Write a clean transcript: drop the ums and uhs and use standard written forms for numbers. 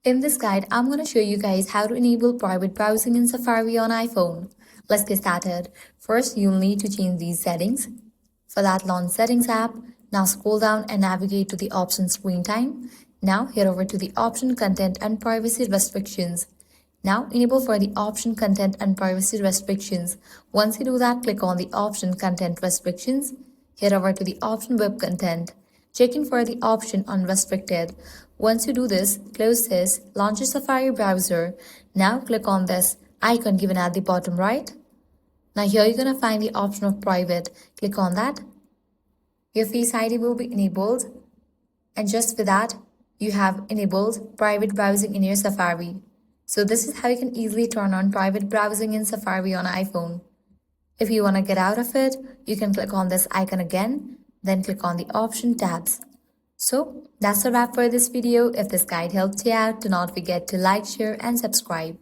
In this guide, I'm going to show you guys how to enable private browsing in Safari on iPhone. Let's get started. First, you'll need to change these settings. For that, launch Settings app. Now scroll down and navigate to the option Screen Time. Now head over to the option Content and Privacy Restrictions. Now enable for the option Content and Privacy Restrictions. Once you do that, click on the option Content Restrictions. Head over to the option Web Content. Check in for the option Unrestricted. Once you do this, close this, launch your Safari browser. Now click on this icon given at the bottom right. Now here you're going to find the option of Private. Click on that. Your Face ID will be enabled. And just for that, you have enabled private browsing in your Safari. So this is how you can easily turn on private browsing in Safari on iPhone. If you want to get out of it, you can click on this icon again, then click on the option tabs. So that's a wrap for this video. If this guide helped you out, do not forget to like, share and subscribe.